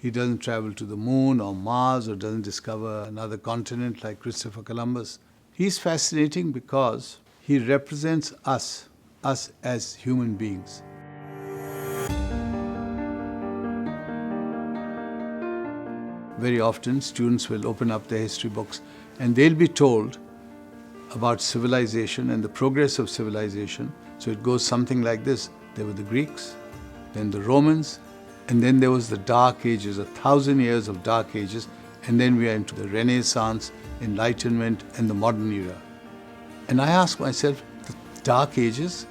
He doesn't travel to the moon or Mars or doesn't discover another continent like Christopher Columbus. He's fascinating because he represents us as human beings. Very often, students will open up their history books and they'll be told about civilization and the progress of civilization. So it goes something like this. There were the Greeks, then the Romans, and then there was the Dark Ages, 1,000 years of Dark Ages, and then we are into the Renaissance, Enlightenment, and the modern era. And I ask myself, the Dark Ages?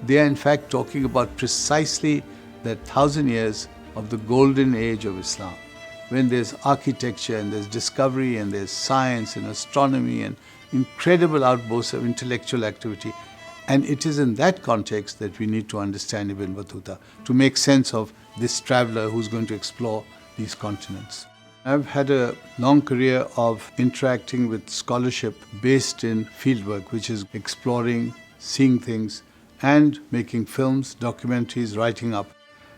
They are in fact talking about precisely that 1,000 years of the golden age of Islam, when there's architecture and there's discovery and there's science and astronomy and incredible outbursts of intellectual activity. And it is in that context that we need to understand Ibn Battuta, to make sense of this traveler who's going to explore these continents. I've had a long career of interacting with scholarship based in fieldwork, which is exploring, seeing things, and making films, documentaries, writing up.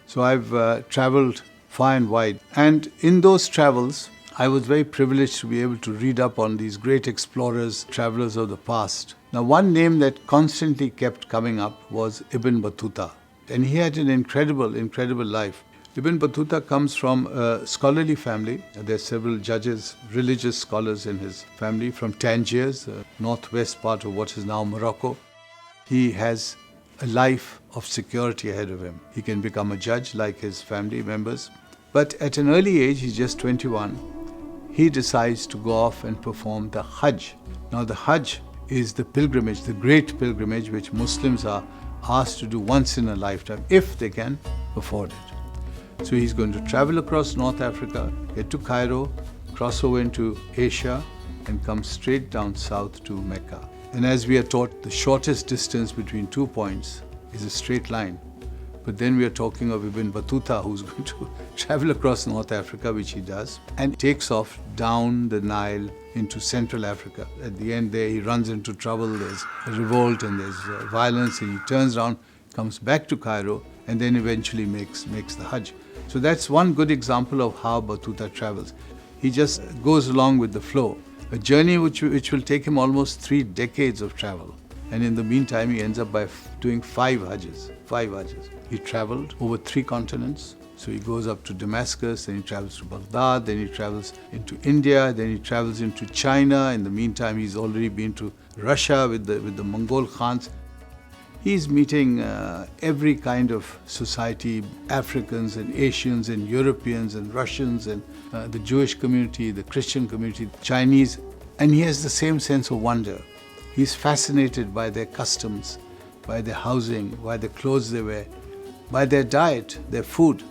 So I've traveled far and wide. And in those travels, I was very privileged to be able to read up on these great explorers, travelers of the past. Now, one name that constantly kept coming up was Ibn Battuta. And he had an incredible life. Ibn Battuta comes from a scholarly family. There are several judges, religious scholars in his family from Tangiers, the northwest part of what is now Morocco. He has a life of security ahead of him. He can become a judge like his family members. But at an early age, he's just 21, he decides to go off and perform the Hajj. Now the Hajj is the pilgrimage, the great pilgrimage which Muslims are asked to do once in a lifetime, if they can afford it. So he's going to travel across North Africa, get to Cairo, cross over into Asia, and come straight down south to Mecca. And as we are taught, the shortest distance between 2 points is a straight line. But then we are talking of Ibn Battuta, who's going to travel across North Africa, which he does, and takes off down the Nile into Central Africa. At the end there, he runs into trouble, there's a revolt and there's violence, and he turns around, comes back to Cairo, and then eventually makes the Hajj. So that's one good example of how Battuta travels. He just goes along with the flow. A journey which will take him almost 3 decades of travel. And in the meantime, he ends up by doing 5 Hajjs. He traveled over 3 continents. So he goes up to Damascus, then he travels to Baghdad, then he travels into India, then he travels into China. In the meantime, he's already been to Russia with the Mongol Khans. He's meeting every kind of society, Africans and Asians and Europeans and Russians and the Jewish community, the Christian community, Chinese. And he has the same sense of wonder. He's fascinated by their customs, by their housing, by the clothes they wear, by their diet, their food.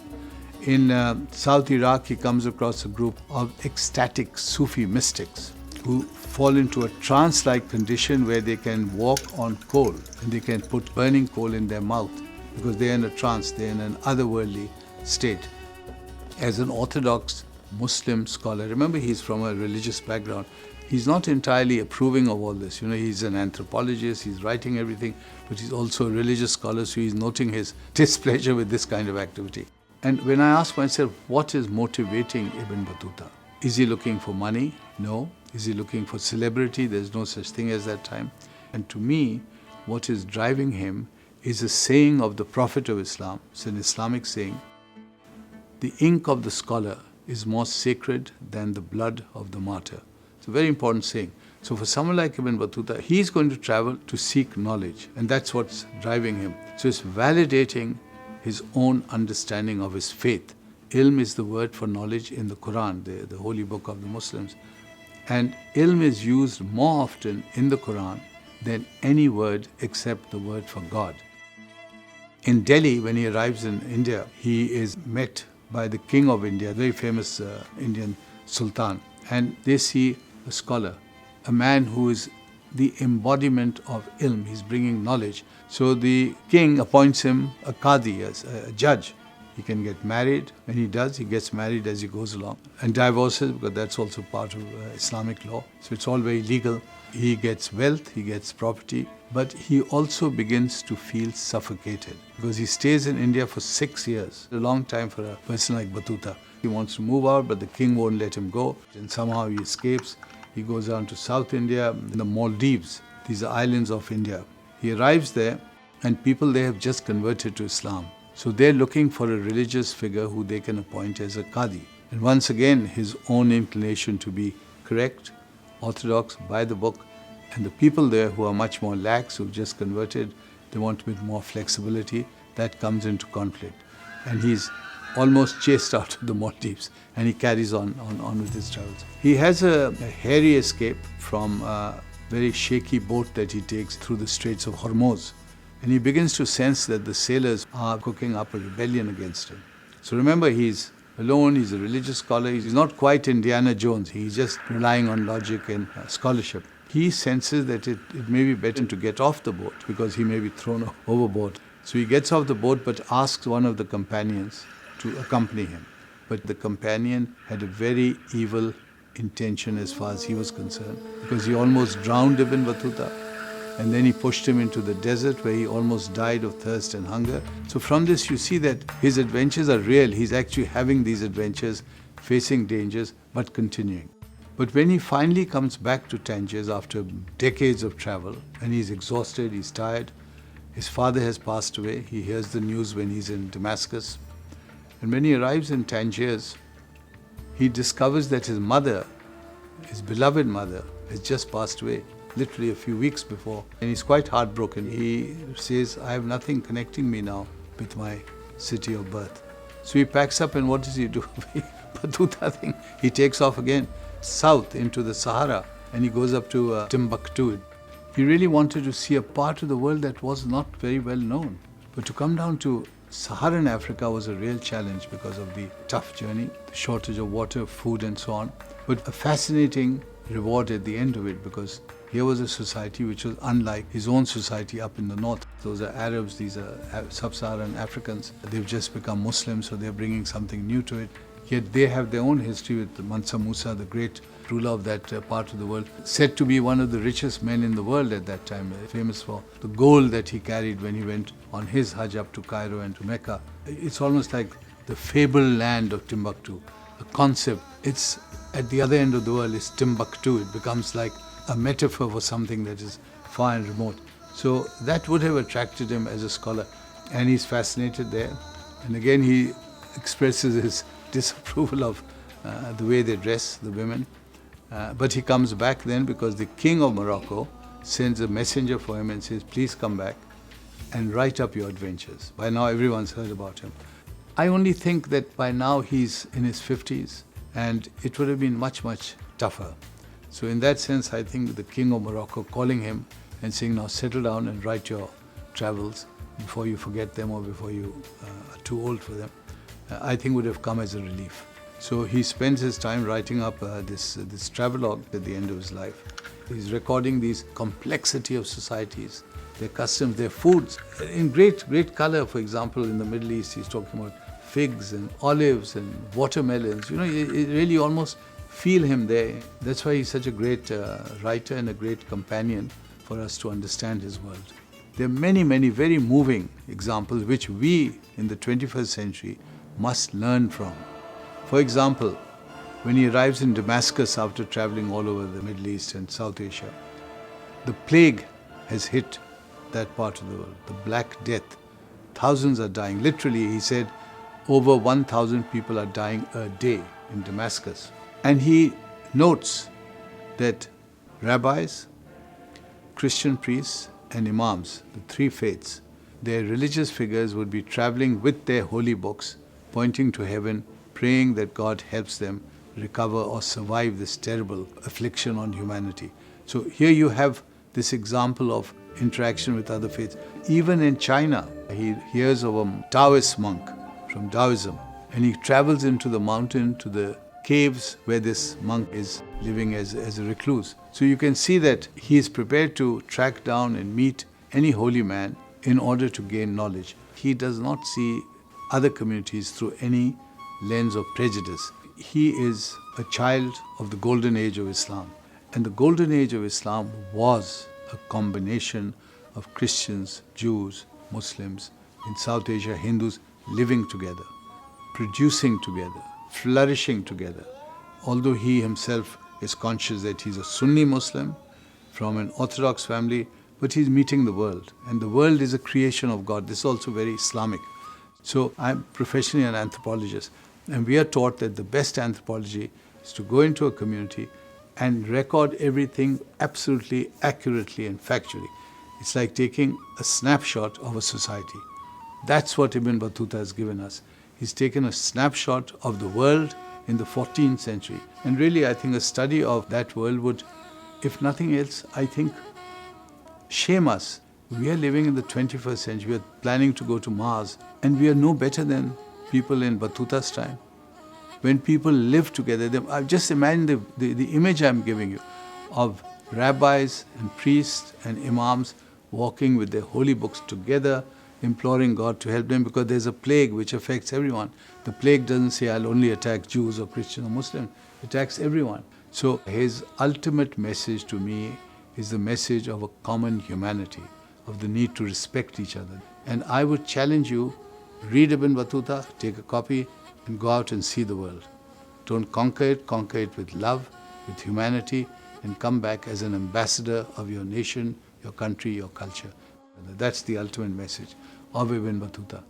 In South Iraq, he comes across a group of ecstatic Sufi mystics who fall into a trance-like condition where they can walk on coal and they can put burning coal in their mouth because they're in a trance, they're in an otherworldly state. As an Orthodox Muslim scholar, remember he's from a religious background, he's not entirely approving of all this. He's an anthropologist, he's writing everything, but he's also a religious scholar, so he's noting his displeasure with this kind of activity. And when I ask myself, what is motivating Ibn Battuta? Is he looking for money? No. Is he looking for celebrity? There's no such thing as that time. And to me, what is driving him is a saying of the Prophet of Islam. It's an Islamic saying. The ink of the scholar is more sacred than the blood of the martyr. It's a very important saying. So for someone like Ibn Battuta, he's going to travel to seek knowledge. And that's what's driving him. So it's validating his own understanding of his faith. Ilm is the word for knowledge in the Quran, the holy book of the Muslims. And ilm is used more often in the Quran than any word except the word for God. In Delhi, when he arrives in India, he is met by the king of India, very famous Indian sultan. And they see a scholar, a man who is the embodiment of ilm. He's bringing knowledge. So the king appoints him a qadi, a judge. He can get married. When he does, he gets married as he goes along. And divorces, because that's also part of Islamic law. So it's all very legal. He gets wealth, he gets property, but he also begins to feel suffocated because he stays in India for 6 years, a long time for a person like Battuta. He wants to move out, but the king won't let him go. And somehow he escapes. He goes down to South India, the Maldives. These are islands of India. He arrives there, and people there have just converted to Islam. So they're looking for a religious figure who they can appoint as a Qadi. And once again, his own inclination to be correct, orthodox, by the book, and the people there who are much more lax, who've just converted, they want a bit more flexibility, that comes into conflict. And he's almost chased out of the Maldives, and he carries on with his travels. He has a hairy escape from a very shaky boat that he takes through the Straits of Hormuz. And he begins to sense that the sailors are cooking up a rebellion against him. So remember, he's alone, he's a religious scholar, he's not quite Indiana Jones, he's just relying on logic and scholarship. He senses that it may be better to get off the boat because he may be thrown overboard. So he gets off the boat but asks one of the companions to accompany him. But the companion had a very evil intention as far as he was concerned, because he almost drowned Ibn Battuta, and then he pushed him into the desert where he almost died of thirst and hunger. So from this you see that his adventures are real. He's actually having these adventures, facing dangers, but continuing. But when he finally comes back to Tangiers after decades of travel, and he's exhausted, he's tired, his father has passed away, he hears the news when he's in Damascus. And when he arrives in Tangiers, he discovers that his mother, his beloved mother, has just passed away, literally a few weeks before. And he's quite heartbroken. He says, I have nothing connecting me now with my city of birth. So he packs up, and what does he do? Battuta thing. He takes off again, south into the Sahara, and he goes up to Timbuktu. He really wanted to see a part of the world that was not very well known. But to come down to Saharan Africa was a real challenge because of the tough journey, the shortage of water, food and so on. But a fascinating reward at the end of it, because here was a society which was unlike his own society up in the north. Those are Arabs, these are sub-Saharan Africans. They've just become Muslims, so they're bringing something new to it. Yet they have their own history with Mansa Musa, the great ruler of that part of the world, said to be one of the richest men in the world at that time, famous for the gold that he carried when he went on his Hajj up to Cairo and to Mecca. It's almost like the fabled land of Timbuktu, a concept. It's at the other end of the world, is Timbuktu. It becomes like a metaphor for something that is far and remote. So that would have attracted him as a scholar, and he's fascinated there. And again, he expresses his disapproval of the way they dress, the women. But he comes back then because the king of Morocco sends a messenger for him and says, please come back and write up your adventures. By now everyone's heard about him. I only think that by now he's in his 50s, and it would have been much, much tougher. So in that sense, I think the king of Morocco calling him and saying, now settle down and write your travels before you forget them or before you are too old for them, I think would have come as a relief. So he spends his time writing up this travelogue at the end of his life. He's recording these complexity of societies, their customs, their foods, in great color. For example, in the Middle East, he's talking about figs and olives and watermelons. You know, you really almost feel him there. That's why he's such a great writer and a great companion for us to understand his world. There are many, many very moving examples which we in the 21st century must learn from. For example, when he arrives in Damascus after traveling all over the Middle East and South Asia, the plague has hit that part of the world, the Black Death. Thousands are dying. Literally, he said, over 1,000 people are dying a day in Damascus. And he notes that rabbis, Christian priests, and imams, the three faiths, their religious figures would be traveling with their holy books, pointing to heaven, praying that God helps them recover or survive this terrible affliction on humanity. So here you have this example of interaction with other faiths. Even in China, he hears of a Taoist monk from Taoism, and he travels into the mountain to the caves where this monk is living as a recluse. So you can see that he is prepared to track down and meet any holy man in order to gain knowledge. He does not see other communities through any lens of prejudice. He is a child of the golden age of Islam. And the golden age of Islam was a combination of Christians, Jews, Muslims, in South Asia, Hindus living together, producing together, flourishing together. Although he himself is conscious that he's a Sunni Muslim from an Orthodox family, but he's meeting the world. And the world is a creation of God. This is also very Islamic. So I'm professionally an anthropologist, and we are taught that the best anthropology is to go into a community and record everything absolutely accurately and factually. It's like taking a snapshot of a society. That's what Ibn Battuta has given us. He's taken a snapshot of the world in the 14th century. And really, I think a study of that world would, if nothing else, I think, shame us. We are living in the 21st century. We are planning to go to Mars, and we are no better than people in Battuta's time. When people live together, just imagine the image I'm giving you of rabbis and priests and imams walking with their holy books together, imploring God to help them, because there's a plague which affects everyone. The plague doesn't say, I'll only attack Jews or Christians or Muslims. It attacks everyone. So his ultimate message to me is the message of a common humanity, of the need to respect each other. And I would challenge you, read Ibn Battuta, take a copy, and go out and see the world. Don't conquer it with love, with humanity, and come back as an ambassador of your nation, your country, your culture. That's the ultimate message of Ibn Battuta.